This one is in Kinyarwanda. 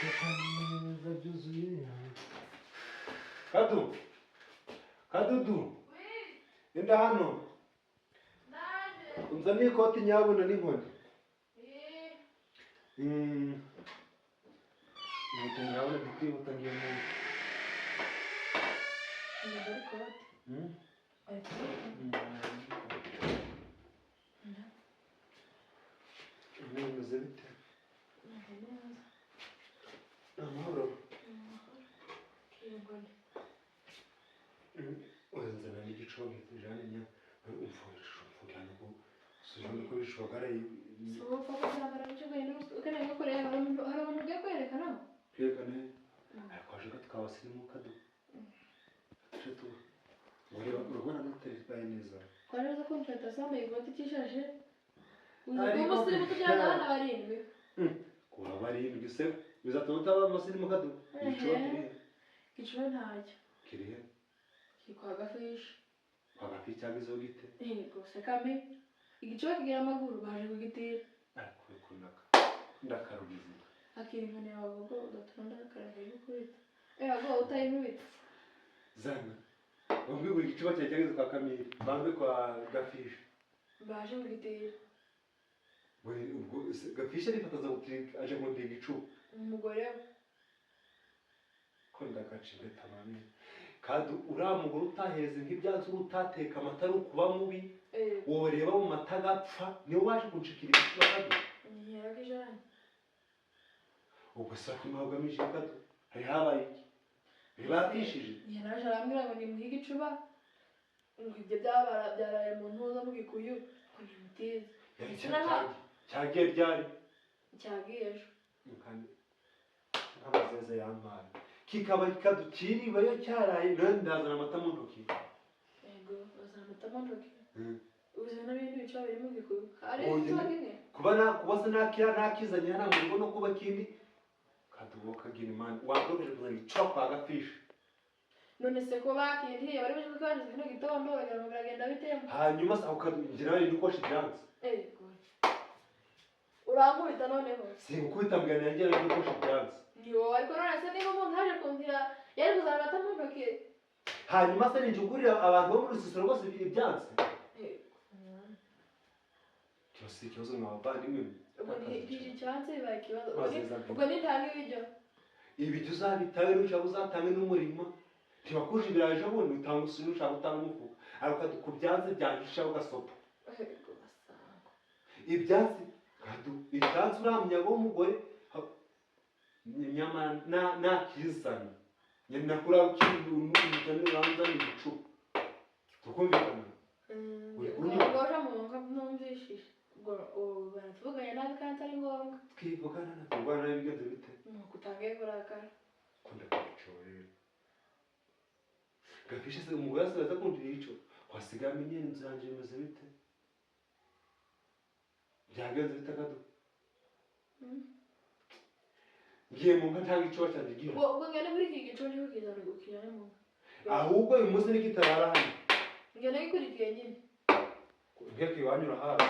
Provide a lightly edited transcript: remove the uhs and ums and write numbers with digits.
neza byuzuye. Kadudu. Enda hano. Unzaniye ikoti nyabuna n'inkoni. Nuko nyabuna dukwihuta ngiye mu. Bimeze bite? Amahoro. Wenzana n'igicobe tujane nya umfurana ko sujone ko bishobora so papa cyangwa cyo genda ukene ko kureba hari umuntu ugiye kwerekana kwerekana kwaje tukabasirimu kadu cyo ureba urabona n'utari neza kwareza ko mfata sama igoti kishaje uzi ko musirimu tujyana hano barindwi kuba barindwi se bizatuma utaba amasirimu kadu ico ntacyo kirihe kwa gafish cyagize gite yego sekame igico kigira amaguru baje kugitira ariko kunaka ndakarubiza akirinkane wavuga udatonda karavuye kwita ago utayimubita zana umwe buri gicuba cyagize kwa kamiri bambe kwa gafish baje kugitira ubwo gafish arifataza gutira aje mu ndigicu umugore ko ndakaciye tamame kandi uramuguru utaheze nk'ibyanzu utateka amatara kuba mubi woreba mu matagapfa niyo waje kunshikira ibicuba kadu yarakijana ubwo sakumaga mishikadu hari habaye iki bibapishije yaraje arambwira ngo nimuhige icuba ngo ibyo byaraye mu ntuza mu gikuyu ko nimutize cyagiye byari cyagiye ejo kandi abazeze yampaye kikaba kikadukiri bayo cyaraye none ndazana amata mu ntoki yego bazana amata mu ntoki ubuzima n'ibindi bicuba biri mu gikuyu hari icuba kimwe kubaza nakizanye hano mu rugo no kuba kindi kadubo kagira imana wakomeje kuzana icuba kwa gafish none se ko bakindiye bari baje kukangiza kino gitondo bagenda bitemba hanyuma sa ukadungira bari dukoshi dance yego uramubita noneho sinkukubita mbwana yanjye ari dukoshi dance niwo ariko none se niba umuntu haje kumvira yari kuzana amata mu ntoki hanyuma se ninjugurira abantu bo muri rusisiro bose ibyanse cyose ikibazo mwabavandimwe ubwo ntije cyanse bibaye ikibazo ubwo nitanga ibiryo uzabitawe n'ushaka uzatange n'umurimo ntibakuje ibiraje bundi utanga usuri ushaka utanga umufuka ariko kubyanze byanjisha ugasopa ibyansi ibyansi uramyaga w'umugore nyamara nakizana nakura ukindi umujyane uranza n'igicu tukumvikana uri kunyura mu ngo numvishije ubwo baratuvuganye nabi kandi ari ngombwa twivugana na turwana n'ibigenze bite nuko utangiye kurakara kunda kubicorera gafishe se umugore asaza kumvira ico kwasigama nyene inzu yanje imeze bite byagenze bite kadu ngiye mu nka ntanga icuba cyane gihe ubwo ngene muri iki gicuba niho kizana gukira mu ahubwo uyu munsi nikitarara hano ngene gikurikiye nyine nkeke wanyura hasi